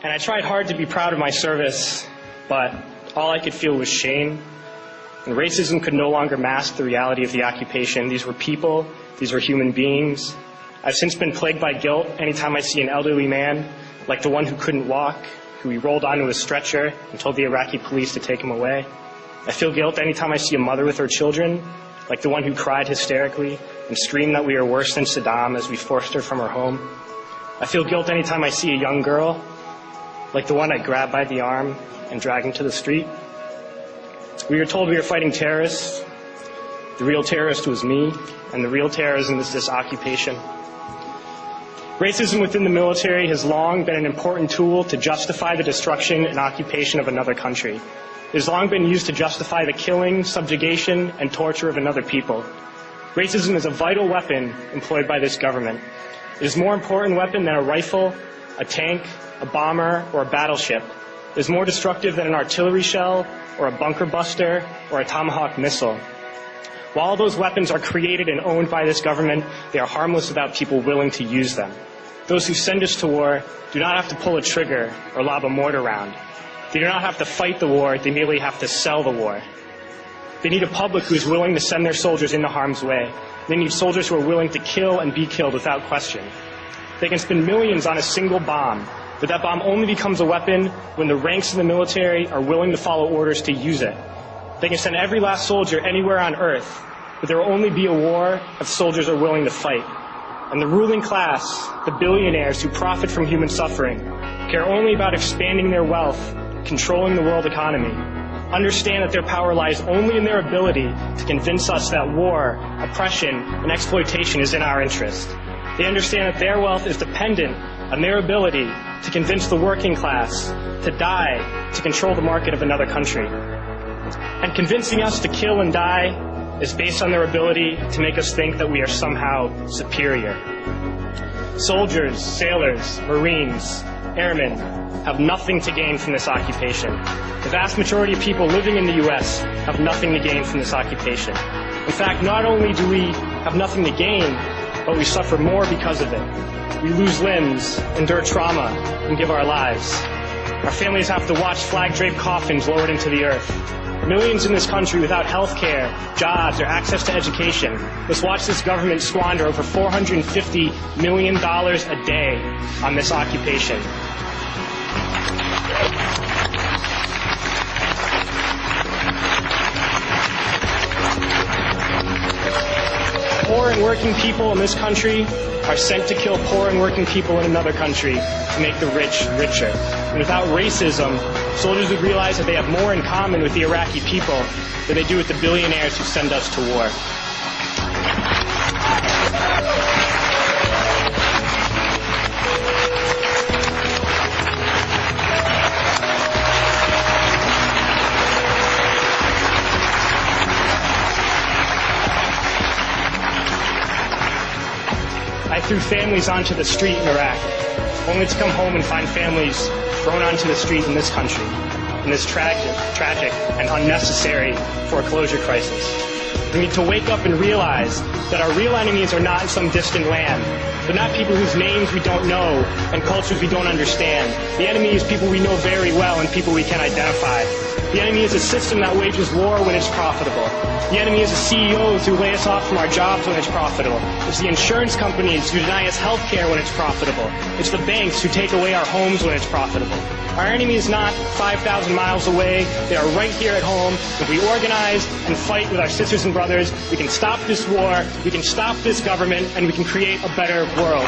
And I tried hard to be proud of my service, but all I could feel was shame. And racism could no longer mask the reality of the occupation. These were people. These were human beings. I've since been plagued by guilt anytime I see an elderly man, like the one who couldn't walk, who we rolled onto a stretcher and told the Iraqi police to take him away. I feel guilt anytime I see a mother with her children, like the one who cried hysterically and screamed that we are worse than Saddam as we forced her from her home. I feel guilt anytime I see a young girl, like the one I grabbed by the arm and dragged into the street. We were told we were fighting terrorists. The real terrorist was me, and the real terrorism is this occupation. Racism within the military has long been an important tool to justify the destruction and occupation of another country. It has long been used to justify the killing, subjugation, and torture of another people. Racism is a vital weapon employed by this government. It is a more important weapon than a rifle, a tank, a bomber, or a battleship. It is more destructive than an artillery shell, or a bunker buster, or a Tomahawk missile. While those weapons are created and owned by this government, they are harmless without people willing to use them. Those who send us to war do not have to pull a trigger or lob a mortar round. They do not have to fight the war, they merely have to sell the war. They need a public who is willing to send their soldiers into harm's way. They need soldiers who are willing to kill and be killed without question. They can spend millions on a single bomb, but that bomb only becomes a weapon when the ranks of the military are willing to follow orders to use it. They can send every last soldier anywhere on earth, but there will only be a war if soldiers are willing to fight. And the ruling class, the billionaires who profit from human suffering, care only about expanding their wealth, controlling the world economy. Understand that their power lies only in their ability to convince us that war, oppression, and exploitation is in our interest. They understand that their wealth is dependent on their ability to convince the working class to die to control the market of another country. And convincing us to kill and die is based on their ability to make us think that we are somehow superior. Soldiers, sailors, Marines, airmen have nothing to gain from this occupation. The vast majority of people living in the U.S. have nothing to gain from this occupation. In fact, not only do we have nothing to gain, but we suffer more because of it. We lose limbs, endure trauma, and give our lives. Our families have to watch flag-draped coffins lowered into the earth. Millions in this country without health care, jobs, or access to education must watch this government squander over $450 million a day on this occupation. Poor and working people in this country are sent to kill poor and working people in another country to make the rich richer. And without racism, soldiers would realize that they have more in common with the Iraqi people than they do with the billionaires who send us to war. I threw families onto the street in Iraq, only to come home and find families thrown onto the street in this country, in this tragic and unnecessary foreclosure crisis. We need to wake up and realize that our real enemies are not in some distant land. They're not people whose names we don't know and cultures we don't understand. The enemy is people we know very well and people we can identify. The enemy is a system that wages war when it's profitable. The enemy is the CEOs who lay us off from our jobs when it's profitable. It's the insurance companies who deny us health care when it's profitable. It's the banks who take away our homes when it's profitable. Our enemy is not 5,000 miles away. They are right here at home. If we organize and fight with our sisters and brothers, we can stop this war, we can stop this government, and we can create a better world.